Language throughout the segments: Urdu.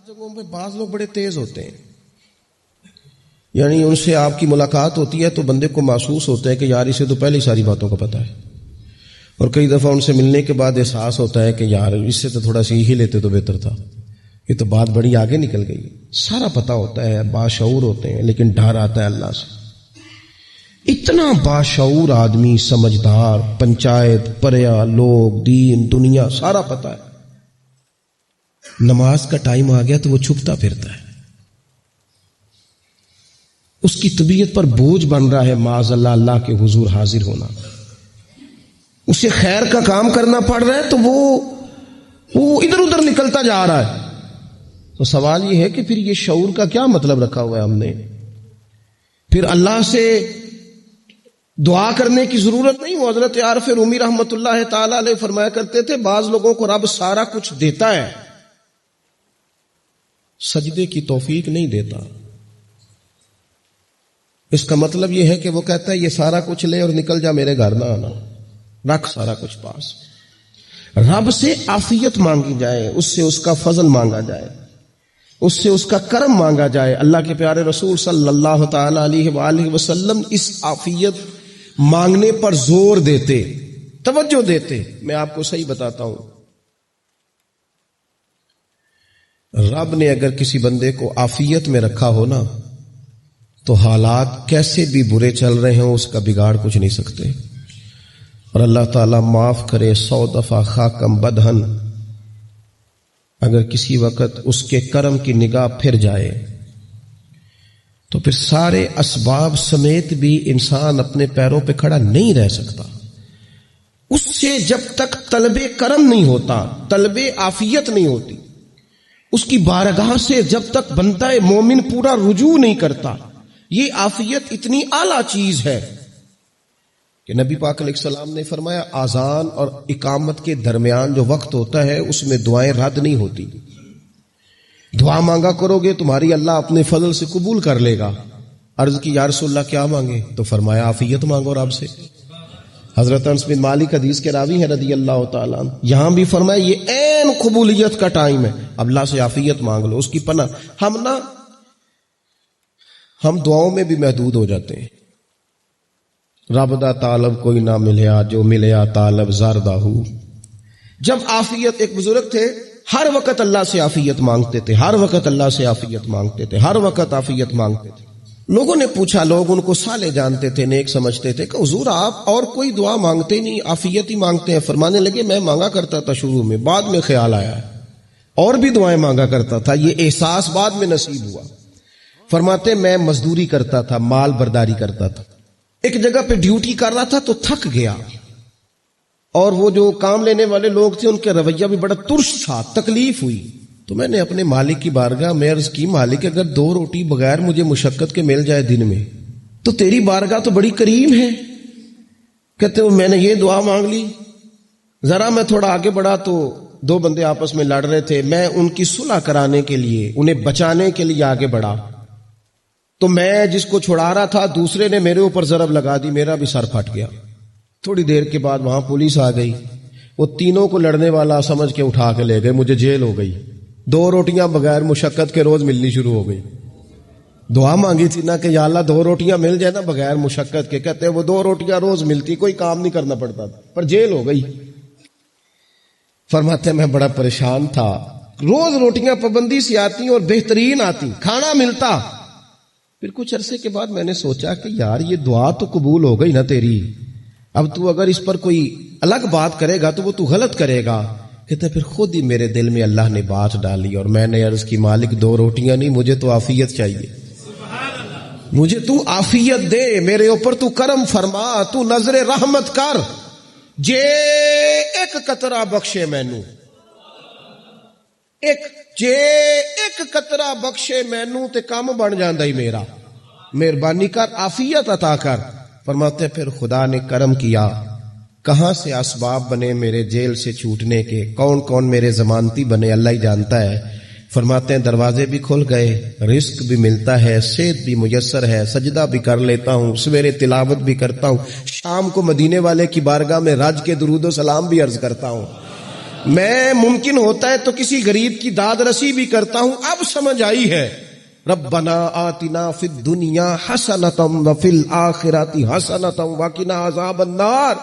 جگہوں پہ بعض لوگ بڑے تیز ہوتے ہیں، یعنی ان سے آپ کی ملاقات ہوتی ہے تو بندے کو محسوس ہوتا ہے کہ یار اسے تو پہلے ہی ساری باتوں کا پتہ ہے، اور کئی دفعہ ان سے ملنے کے بعد احساس ہوتا ہے کہ یار اس سے تو تھوڑا سا ہی لیتے تو بہتر تھا، یہ تو بات بڑی آگے نکل گئی۔ سارا پتہ ہوتا ہے، باشعور ہوتے ہیں، لیکن ڈر آتا ہے اللہ سے۔ اتنا باشعور آدمی، سمجھدار، پنچایت، پریا، لوگ، دین، دنیا سارا پتہ ہے، نماز کا ٹائم آ گیا تو وہ چھپتا پھرتا ہے، اس کی طبیعت پر بوجھ بن رہا ہے معاذ اللہ اللہ کے حضور حاضر ہونا، اسے خیر کا کام کرنا پڑ رہا ہے تو وہ ادھر ادھر نکلتا جا رہا ہے۔ تو سوال یہ ہے کہ پھر یہ شعور کا کیا مطلب رکھا ہوا ہے ہم نے؟ پھر اللہ سے دعا کرنے کی ضرورت نہیں۔ وہ حضرت عارف رومی رحمت اللہ تعالی علیہ فرمایا کرتے تھے بعض لوگوں کو رب سارا کچھ دیتا ہے، سجدے کی توفیق نہیں دیتا۔ اس کا مطلب یہ ہے کہ وہ کہتا ہے یہ سارا کچھ لے اور نکل جا، میرے گھر نہ آنا، رکھ سارا کچھ پاس۔ رب سے عافیت مانگی جائے، اس سے اس کا فضل مانگا جائے، اس سے اس کا کرم مانگا جائے۔ اللہ کے پیارے رسول صلی اللہ تعالی علیہ وآلہ وسلم اس عافیت مانگنے پر زور دیتے، توجہ دیتے۔ میں آپ کو صحیح بتاتا ہوں، رب نے اگر کسی بندے کو عافیت میں رکھا ہو نا تو حالات کیسے بھی برے چل رہے ہوں اس کا بگاڑ کچھ نہیں سکتے۔ اور اللہ تعالیٰ معاف کرے 100 دفعہ خاکم بدہن، اگر کسی وقت اس کے کرم کی نگاہ پھر جائے تو پھر سارے اسباب سمیت بھی انسان اپنے پیروں پہ کھڑا نہیں رہ سکتا۔ اس سے جب تک طلب کرم نہیں ہوتا، طلب عافیت نہیں ہوتی، اس کی بارگاہ سے جب تک بندہ مومن پورا رجوع نہیں کرتا، یہ عافیت اتنی اعلیٰ چیز ہے کہ نبی پاک علیہ السلام نے فرمایا اذان اور اقامت کے درمیان جو وقت ہوتا ہے اس میں دعائیں رد نہیں ہوتی۔ دعا مانگا کرو گے تمہاری اللہ اپنے فضل سے قبول کر لے گا۔ عرض کی یا رسول اللہ کیا مانگے؟ تو فرمایا عافیت مانگو رب سے۔ حضرت انس بن مالک حدیث کے راوی ہیں رضی اللہ تعالیٰ عنہ، یہاں بھی فرمایا یہ عین قبولیت کا ٹائم ہے، اب اللہ سے عافیت مانگ لو، اس کی پناہ۔ ہم دعاؤں میں بھی محدود ہو جاتے ہیں۔ رب دا طالب کوئی نہ ملیا، جو ملیا طالب زردہ ہو۔ جب عافیت، ایک بزرگ تھے ہر وقت اللہ سے عافیت مانگتے تھے، ہر وقت اللہ سے عافیت مانگتے تھے، ہر وقت عافیت مانگتے تھے۔ لوگوں نے پوچھا، لوگ ان کو صالح جانتے تھے، نیک سمجھتے تھے، کہ حضور آپ اور کوئی دعا مانگتے نہیں، عافیت ہی مانگتے ہیں۔ فرمانے لگے میں مانگا کرتا تھا شروع میں، بعد میں خیال آیا اور بھی دعائیں مانگا کرتا تھا، یہ احساس بعد میں نصیب ہوا۔ فرماتے میں مزدوری کرتا تھا، مال برداری کرتا تھا، ایک جگہ پہ ڈیوٹی کر رہا تھا تو تھک گیا، اور وہ جو کام لینے والے لوگ تھے ان کا رویہ بھی بڑا ترش تھا، تکلیف ہوئی۔ تو میں نے اپنے مالک کی بارگاہ میں عرض کی، مالک اگر 2 روٹی بغیر مجھے مشقت کے مل جائے دن میں تو تیری بارگاہ تو بڑی کریم ہے۔ کہتے ہیں میں نے یہ دعا مانگ لی، ذرا میں تھوڑا آگے بڑھا تو 2 بندے آپس میں لڑ رہے تھے، میں ان کی صلح کرانے کے لیے، انہیں بچانے کے لیے آگے بڑھا، تو میں جس کو چھڑا رہا تھا دوسرے نے میرے اوپر ضرب لگا دی، میرا بھی سر پھٹ گیا۔ تھوڑی دیر کے بعد وہاں پولیس آ گئی، وہ تینوں کو لڑنے والا سمجھ کے اٹھا کے لے گئے، مجھے جیل ہو گئی۔ 2 روٹیاں بغیر مشقت کے روز ملنی شروع ہو گئی۔ دعا مانگی تھی نا کہ یا اللہ 2 روٹیاں مل جائے نا بغیر مشقت کے، کہتے ہیں وہ 2 روٹیاں روز ملتی، کوئی کام نہیں کرنا پڑتا تھا، پر جیل ہو گئی۔ فرماتے میں بڑا پریشان تھا، روز روٹیاں پابندی سے آتی اور بہترین آتی، کھانا ملتا۔ پھر کچھ عرصے کے بعد میں نے سوچا کہ یار یہ دعا تو قبول ہو گئی نا تیری، اب تو اگر اس پر کوئی الگ بات کرے گا تو وہ تو غلط کرے گا۔ کہتے پھر خود ہی میرے دل میں اللہ نے بات ڈالی اور میں نے عرض کی مالک 2 روٹیاں نہیں، مجھے تو عافیت چاہیے، مجھے تو عافیت دے، میرے اوپر تو کرم فرما، تو نظر رحمت کر، جے ایک قطرہ بخشے مینوں، ایک قطرہ بخشے مینوں تے کام بن جاندا ہی میرا، مہربانی کر عافیت عطا کر۔ فرماتے پھر خدا نے کرم کیا، کہاں سے اسباب بنے میرے جیل سے چھوٹنے کے، کون کون میرے ضمانتی بنے اللہ ہی جانتا ہے۔ فرماتے ہیں دروازے بھی کھل گئے، رزق بھی ملتا ہے، صحت بھی میسر ہے، سجدہ بھی کر لیتا ہوں، سویرے تلاوت بھی کرتا ہوں، شام کو مدینے والے کی بارگاہ میں رج کے درود و سلام بھی عرض کرتا ہوں۔ میں ممکن ہوتا ہے تو کسی غریب کی داد رسی بھی کرتا ہوں. اب سمجھ آئی ہے. ربنا آتنا فی الدنیا حسنۃ وفی الآخرۃ حسنۃ وقنا عذاب النار.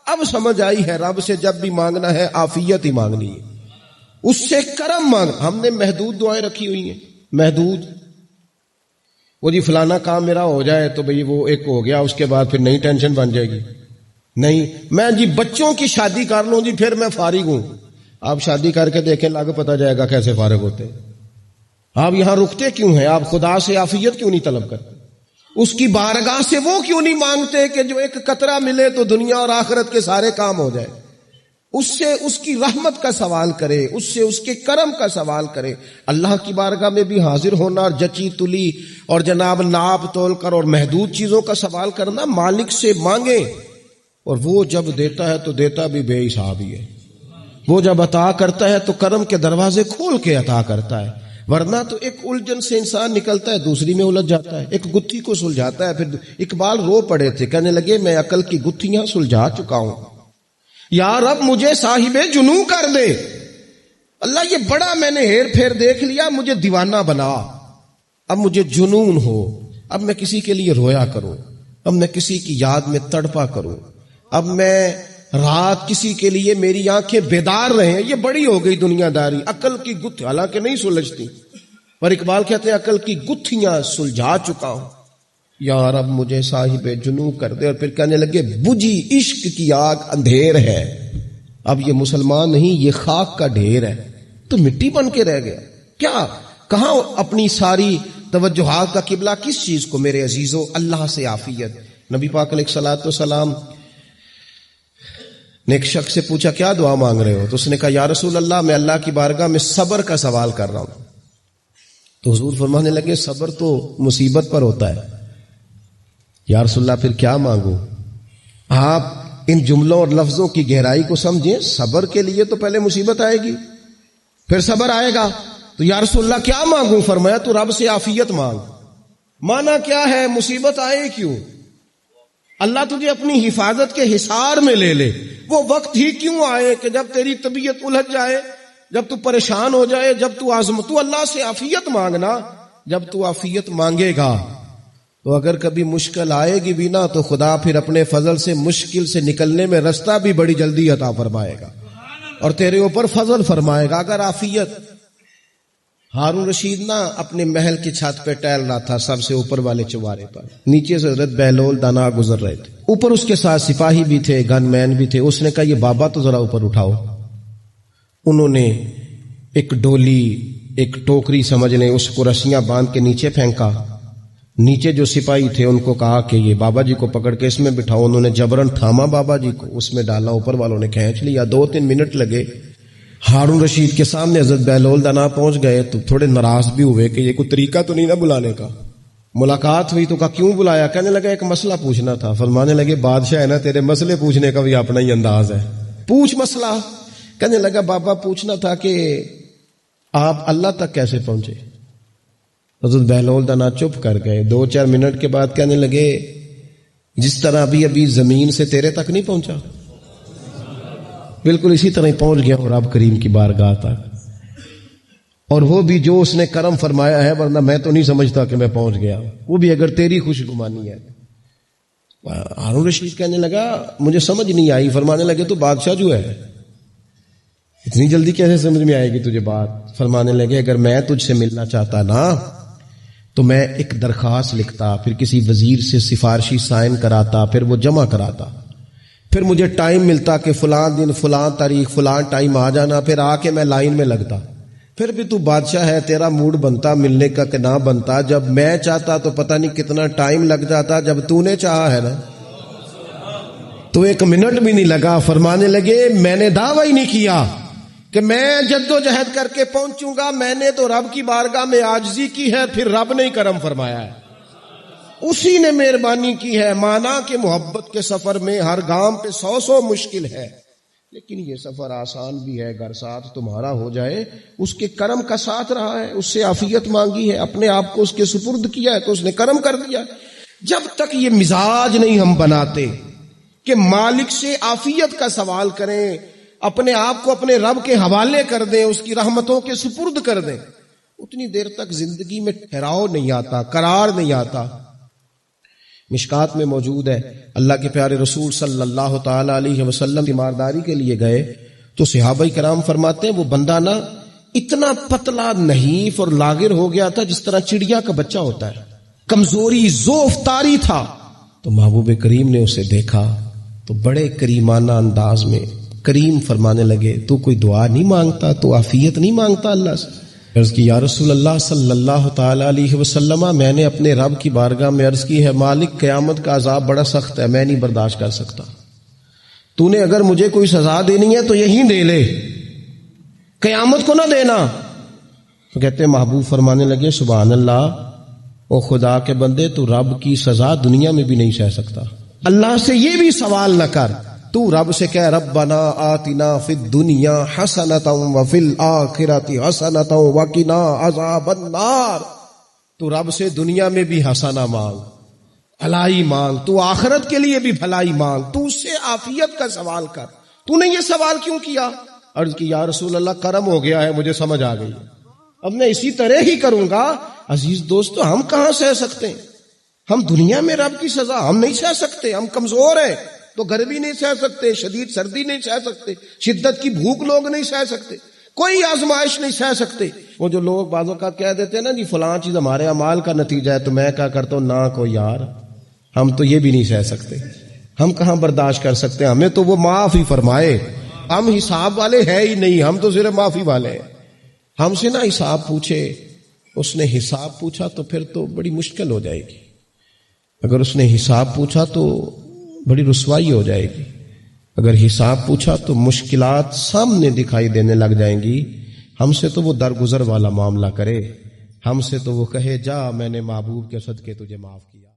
اب سمجھ آئی ہے رب سے جب بھی مانگنا ہے عافیت ہی مانگنی ہے, اس سے کرم مانگ. ہم نے محدود دعائیں رکھی ہوئی ہیں, محدود. وہ جی فلانا کام میرا ہو جائے تو بھئی وہ ایک ہو گیا, اس کے بعد پھر نئی ٹینشن بن جائے گی. نہیں, میں جی بچوں کی شادی کر لوں جی پھر میں فارغ ہوں. آپ شادی کر کے دیکھیں, لاگو پتہ جائے گا کیسے فارغ ہوتے. آپ یہاں رکتے کیوں ہیں؟ آپ خدا سے عافیت کیوں نہیں طلب کرتے؟ اس کی بارگاہ سے وہ کیوں نہیں مانگتے کہ جو ایک قطرہ ملے تو دنیا اور آخرت کے سارے کام ہو جائے؟ اس سے اس کی رحمت کا سوال کرے, اس سے اس کے کرم کا سوال کرے. اللہ کی بارگاہ میں بھی حاضر ہونا اور جچی تلی اور جناب ناپ تول کر اور محدود چیزوں کا سوال کرنا, مالک سے مانگے. اور وہ جب دیتا ہے تو دیتا بھی بے حساب ہی ہے. وہ جب عطا کرتا ہے تو کرم کے دروازے کھول کے عطا کرتا ہے, ورنہ تو ایک الجھن سے انسان نکلتا ہے دوسری میں الجھ جاتا ہے. ایک گتھی کو سلجھاتا ہے. پھر اقبال رو پڑے تھے, کہنے لگے میں عقل کی گتھیاں سلجھا چکا ہوں, یا رب مجھے صاحب جنوں کر دے. اللہ یہ بڑا میں نے ہیر پھیر دیکھ لیا, مجھے دیوانہ بنا. اب مجھے جنون ہو, اب میں کسی کے لیے رویا کروں, اب میں کسی کی یاد میں تڑپا کروں, اب میں رات کسی کے لیے میری آنکھیں بیدار رہیں. یہ بڑی ہو گئی دنیا داری. عقل کی گتھی حالانکہ نہیں سلجھتی, پر اقبال کہتے ہیں عقل کی گتھیاں سلجھا چکا ہوں, یا رب مجھے صاحب جنوں کر دے. اور پھر کہنے لگے بجھی عشق کی آگ اندھیر ہے. اب یہ مسلمان نہیں, یہ خاک کا ڈھیر ہے, تو مٹی بن کے رہ گیا. کیا کہاں اپنی ساری توجہات کا قبلہ کس چیز کو میرے عزیزو؟ اللہ سے عافیت. نبی پاک علیہ الصلوۃ والسلام نے ایک شخص سے پوچھا کیا دعا مانگ رہے ہو؟ تو اس نے کہا یا رسول اللہ میں اللہ کی بارگاہ میں صبر کا سوال کر رہا ہوں. تو حضور فرمانے لگے صبر تو مصیبت پر ہوتا ہے. یا رسول اللہ پھر کیا مانگوں؟ آپ ان جملوں اور لفظوں کی گہرائی کو سمجھیں. صبر کے لیے تو پہلے مصیبت آئے گی, پھر صبر آئے گا. تو یا رسول اللہ کیا مانگوں؟ فرمایا تو رب سے عافیت مانگ. مانا کیا ہے؟ مصیبت آئے کیوں؟ اللہ تجھے اپنی حفاظت کے حصار میں لے لے. وہ وقت ہی کیوں آئے کہ جب تیری طبیعت الجھ جائے, جب تو پریشان ہو جائے, جب تو تو اللہ سے عافیت مانگنا. جب تو عافیت مانگے گا تو اگر کبھی مشکل آئے گی بھی نا, تو خدا پھر اپنے فضل سے مشکل سے نکلنے میں رستہ بھی بڑی جلدی عطا فرمائے گا اور تیرے اوپر فضل فرمائے گا. اگر عافیت. ہارون رشید نا اپنے محل کی چھت پہ ٹہل رہا تھا, سب سے اوپر والے چوارے پر, نیچے سے حضرت بہلول دانا گزر رہے تھے. اوپر اس کے ساتھ سپاہی بھی تھے, گن مین بھی تھے. اس نے کہا یہ بابا تو ذرا اوپر اٹھاؤ. انہوں نے ایک ڈولی, ایک ٹوکری سمجھ لیں, اس کو رسیاں باندھ کے نیچے پھینکا. نیچے جو سپاہی تھے ان کو کہا کہ یہ بابا جی کو پکڑ کے اس میں بٹھاؤ. انہوں نے جبرن تھاما بابا جی کو, اس میں ڈالا, اوپر والوں نے کھینچ لیا. 2-3 منٹ لگے. ہارون رشید کے سامنے حضرت بہلول دانا پہنچ گئے تو تھوڑے ناراض بھی ہوئے کہ یہ کوئی طریقہ تو نہیں نا بلانے کا. ملاقات ہوئی تو کہا کیوں بلایا؟ کہنے لگا ایک مسئلہ پوچھنا تھا. فرمانے لگے بادشاہ ہے نا, تیرے مسئلے پوچھنے کا بھی اپنا ہی انداز ہے, پوچھ مسئلہ. کہنے لگا بابا پوچھنا تھا کہ آپ اللہ تک کیسے پہنچے؟ حضرت بہلول دانا چپ کر گئے. 2-4 منٹ کے بعد کہنے لگے جس طرح ابھی زمین سے تیرے تک نہیں پہنچا, بالکل اسی طرح پہنچ گیا اور رب کریم کی بارگاہ تک. اور وہ بھی جو اس نے کرم فرمایا ہے, ورنہ میں تو نہیں سمجھتا کہ میں پہنچ گیا. وہ بھی اگر تیری خوش گمانی ہے. ہارون رشید کہنے لگا مجھے سمجھ نہیں آئی. فرمانے لگے تو بادشاہ جو ہے اتنی جلدی کیسے سمجھ میں آئے گی تجھے بات؟ فرمانے لگے اگر میں تجھ سے ملنا چاہتا نا تو میں ایک درخواست لکھتا, پھر کسی وزیر سے سفارشی سائن کراتا, پھر وہ جمع کراتا, پھر مجھے ٹائم ملتا کہ فلاں دن فلاں تاریخ فلاں ٹائم آ جانا, پھر آ کے میں لائن میں لگتا. پھر بھی تو بادشاہ ہے, تیرا موڈ بنتا ملنے کا کہ نہ بنتا. جب میں چاہتا تو پتہ نہیں کتنا ٹائم لگ جاتا, جب تو نے چاہا ہے نا تو 1 منٹ بھی نہیں لگا. فرمانے لگے میں نے دعویٰ ہی نہیں کیا کہ میں جدوجہد کر کے پہنچوں گا. میں نے تو رب کی بارگاہ میں عاجزی کی ہے, پھر رب نے ہی کرم فرمایا ہے, اسی نے مہربانی کی ہے. مانا کہ محبت کے سفر میں ہر گام پہ 100 مشکل ہے, لیکن یہ سفر آسان بھی ہے. اگر ساتھ تمہارا ہو جائے, اس کے کرم کا ساتھ رہا ہے, اس سے عافیت مانگی ہے, اپنے آپ کو اس کے سپرد کیا ہے تو اس نے کرم کر دیا. جب تک یہ مزاج نہیں ہم بناتے کہ مالک سے عافیت کا سوال کریں, اپنے آپ کو اپنے رب کے حوالے کر دیں، اس کی رحمتوں کے سپرد کر دیں، اتنی دیر تک زندگی میں ٹھہراؤ نہیں آتا، قرار نہیں آتا۔ مشکات میں موجود ہے، اللہ کے پیارے رسول صلی اللہ تعالی علیہ وسلم تیمارداری کے لیے گئے تو صحابہ کرام فرماتے ہیں وہ بندہ نا اتنا پتلا نحیف اور لاغر ہو گیا تھا جس طرح چڑیا کا بچہ ہوتا ہے، کمزوری ضعف طاری تھا۔ تو محبوب کریم نے اسے دیکھا تو بڑے کریمانہ انداز میں کریم فرمانے لگے، تو کوئی دعا نہیں مانگتا، تو عافیت نہیں مانگتا اللہ سے؟ عرض کی یا رسول اللہ صلی اللہ تعالی علیہ وسلم، میں نے اپنے رب کی بارگاہ میں عرض کی ہے مالک قیامت کا عذاب بڑا سخت ہے، میں نہیں برداشت کر سکتا، تو نے اگر مجھے کوئی سزا دینی ہے تو یہیں دے لے، قیامت کو نہ دینا۔ تو کہتے محبوب فرمانے لگے سبحان اللہ، او خدا کے بندے تو رب کی سزا دنیا میں بھی نہیں سہ سکتا، اللہ سے یہ بھی سوال نہ کر، تو رب سے کہہ ربنا آتنا فی الدنیا حسنۃ وفی الآخرۃ حسنۃ وقنا عذاب النار، تو رب سے دنیا میں بھی حسنہ مانگ، بھلائی مانگ، تو آخرت کے لیے بھی بھلائی مانگ، تو اس سے عافیت کا سوال کر، تو نے یہ سوال کیوں کیا؟ عرض کی یا رسول اللہ کرم ہو گیا ہے، مجھے سمجھ آ گئی، اب میں اسی طرح ہی کروں گا۔ عزیز دوستو، ہم کہاں سہ سکتے ہیں؟ ہم دنیا میں رب کی سزا ہم نہیں سہ سکتے، ہم کمزور ہیں، تو گرمی نہیں سہ سکتے، شدید سردی نہیں سہ سکتے، شدت کی بھوک لوگ نہیں سہ سکتے، کوئی آزمائش نہیں سہ سکتے۔ وہ جو لوگ بعض اوقات کہہ دیتے ہیں نا جی فلاں چیز ہمارے اعمال کا نتیجہ ہے، تو میں کیا کرتا ہوں، نہ کو یار، ہم تو یہ بھی نہیں سہ سکتے، ہم کہاں برداشت کر سکتے، ہمیں تو وہ معاف ہی فرمائے، ہم حساب والے ہے ہی نہیں، ہم تو صرف معافی والے ہیں۔ ہم سے نہ حساب پوچھے، اس نے حساب پوچھا تو پھر تو بڑی مشکل ہو جائے گی، اگر اس نے حساب پوچھا تو بڑی رسوائی ہو جائے گی، اگر حساب پوچھا تو مشکلات سامنے دکھائی دینے لگ جائیں گی۔ ہم سے تو وہ درگزر والا معاملہ کرے، ہم سے تو وہ کہے جا میں نے محبوب کے صدقے تجھے معاف کیا۔